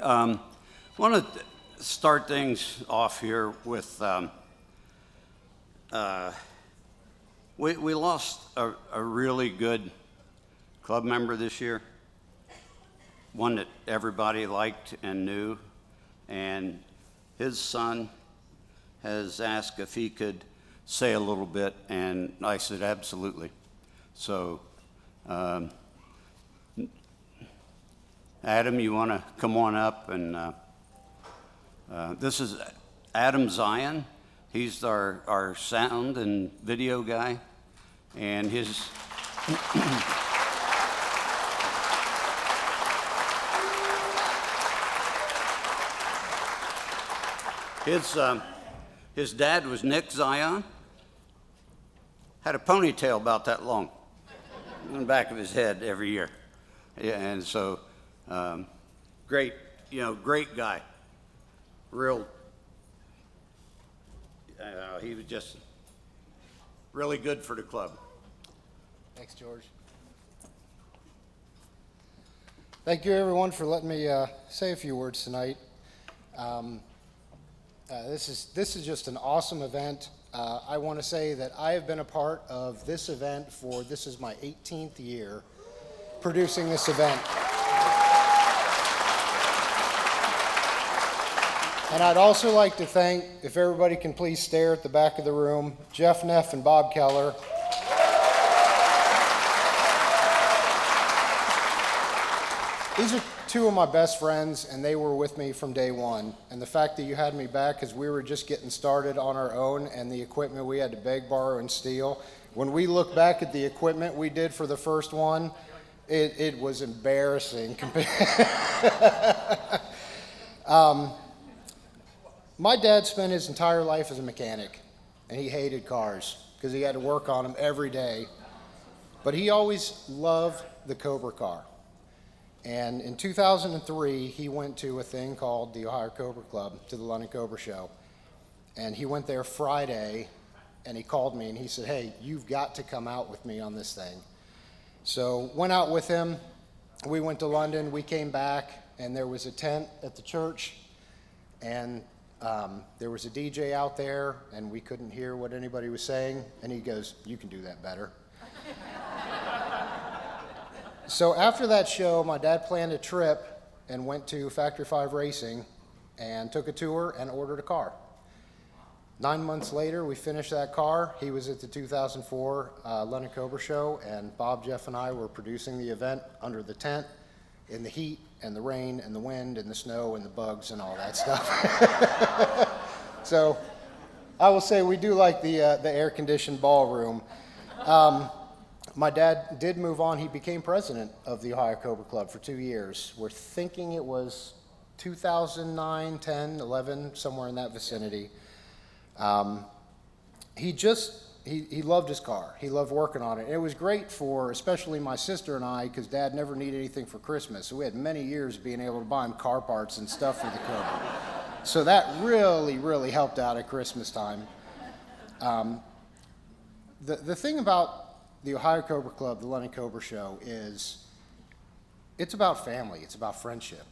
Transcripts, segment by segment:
I want to start things off here with, we lost a really good club member this year, one that everybody liked and knew, and his son has asked if he could say a little bit, and I said absolutely. So, Adam, you want to come on up? And this is Adam Zeyen. He's our sound and video guy, and his his dad was Nick Zeyen. Had a ponytail about that long in the back of his head every year. Yeah, and so great, great guy. Real, he was just really good for the club. Thanks, George. Thank you, everyone, for letting me say a few words tonight. This is just an awesome event. I want to say that I have been a part of this event this is my 18th year producing this event. And I'd also like to thank, if everybody can please stare at the back of the room, Jeff Neff and Bob Keller. These are two of my best friends, and they were with me from day one. And the fact that you had me back is we were just getting started on our own, and the equipment we had to beg, borrow, and steal. When we look back at the equipment we did for the first one, it was embarrassing. My dad spent his entire life as a mechanic, and he hated cars because he had to work on them every day. But he always loved the Cobra car. And in 2003, he went to a thing called the Ohio Cobra Club, to the London Cobra Show. And he went there Friday, and he called me, and he said, hey, you've got to come out with me on this thing. So went out with him. We went to London. We came back, and there was a tent at the church, and there was a DJ out there, and we couldn't hear what anybody was saying. And he goes, you can do that better. So after that show, my dad planned a trip and went to Factory 5 Racing and took a tour and ordered a car. 9 months later, we finished that car. He was at the 2004 London Cobra Show, and Bob, Jeff, and I were producing the event under the tent in the heat and the rain and the wind and the snow and the bugs and all that stuff. So I will say we do like the air-conditioned ballroom. My dad did move on. He became president of the Ohio Cobra Club for 2 years. We're thinking it was 2009, 10, 11, somewhere in that vicinity. He loved his car. He loved working on it. And it was great for especially my sister and I, because Dad never needed anything for Christmas. So we had many years being able to buy him car parts and stuff for the Cobra. So that really, really helped out at Christmas time. The thing about the Ohio Cobra Club, the London Cobra Show, is it's about family. It's about friendship.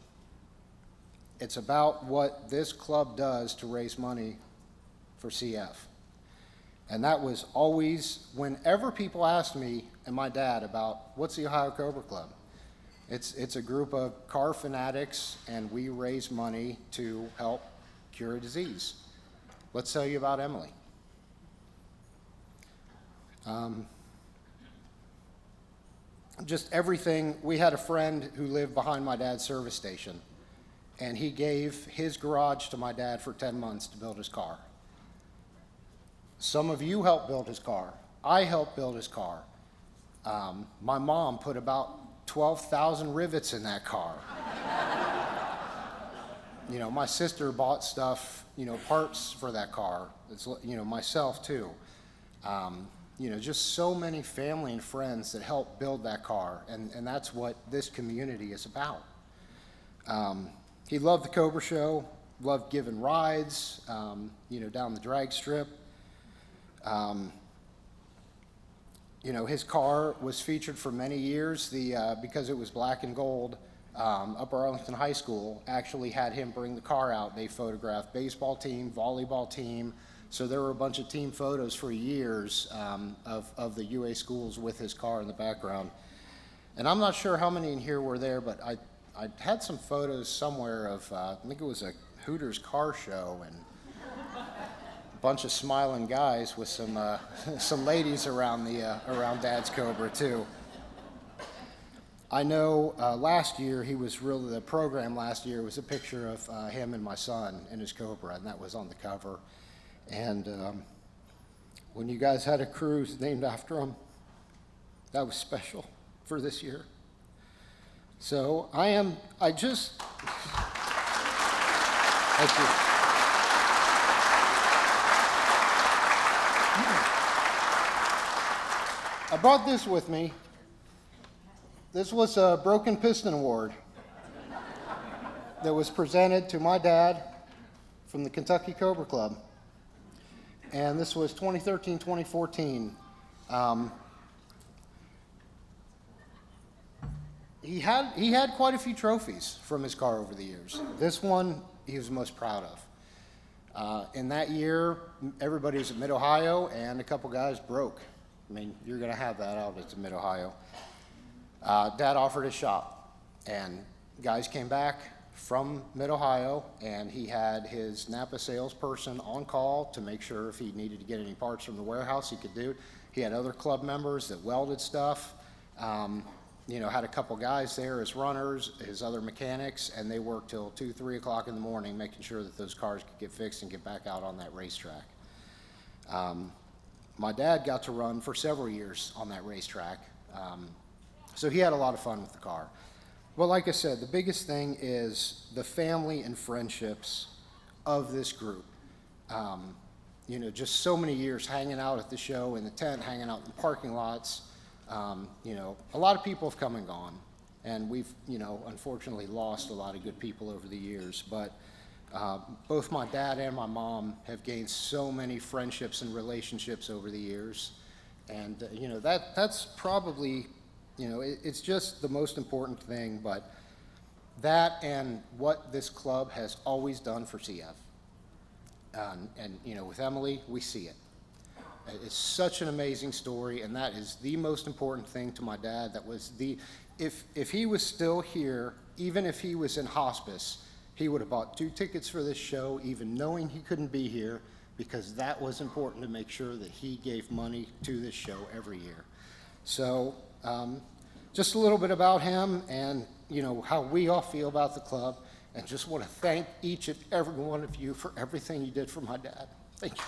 It's about what this club does to raise money for CF. And that was always, whenever people asked me and my dad about what's the Ohio Cobra Club, it's a group of car fanatics, and we raise money to help cure a disease. Let's tell you about Emily. Just everything. We had a friend who lived behind my dad's service station, and he gave his garage to my dad for 10 months to build his car. Some of you helped build his car. I helped build his car. My mom put about 12,000 rivets in that car. My sister bought stuff, parts for that car. It's, myself too. Just so many family and friends that helped build that car, and that's what this community is about. He loved the Cobra Show, loved giving rides, down the drag strip. His car was featured for many years. Because it was black and gold, Upper Arlington High School actually had him bring the car out. They photographed baseball team, volleyball team. So there were a bunch of team photos for years of the UA schools with his car in the background. And I'm not sure how many in here were there, but I had some photos somewhere of, I think it was a Hooters car show, and a bunch of smiling guys with some some ladies around around Dad's Cobra too. I know last year the program last year was a picture of him and my son in his Cobra, and that was on the cover. And when you guys had a cruise named after him, that was special for this year. So thank you. I brought this with me. This was a Broken Piston Award that was presented to my dad from the Kentucky Cobra Club. And this was 2013-2014. He had quite a few trophies from his car over the years. This one he was most proud of. In that year, everybody was at Mid-Ohio, and a couple guys broke. I mean, you're going to have that out at Mid-Ohio. Dad offered his shop, and guys came back from Mid-Ohio, and he had his Napa salesperson on call to make sure if he needed to get any parts from the warehouse, he could do it. He had other club members that welded stuff. Had a couple guys there as runners, his other mechanics, and they worked till 2, 3 o'clock in the morning making sure that those cars could get fixed and get back out on that racetrack. My dad got to run for several years on that racetrack, so he had a lot of fun with the car. Well, like I said, the biggest thing is the family and friendships of this group. Just so many years hanging out at the show, in the tent, hanging out in the parking lots. A lot of people have come and gone, and we've, unfortunately lost a lot of good people over the years, but both my dad and my mom have gained so many friendships and relationships over the years, and, that's probably, it's just the most important thing, but that and what this club has always done for CF. And with Emily, we see it. It's such an amazing story, and that is the most important thing to my dad. That was if he was still here, even if he was in hospice, he would have bought 2 tickets for this show, even knowing he couldn't be here, because that was important to make sure that he gave money to this show every year. So just a little bit about him and, how we all feel about the club, and just want to thank each and every one of you for everything you did for my dad. Thank you.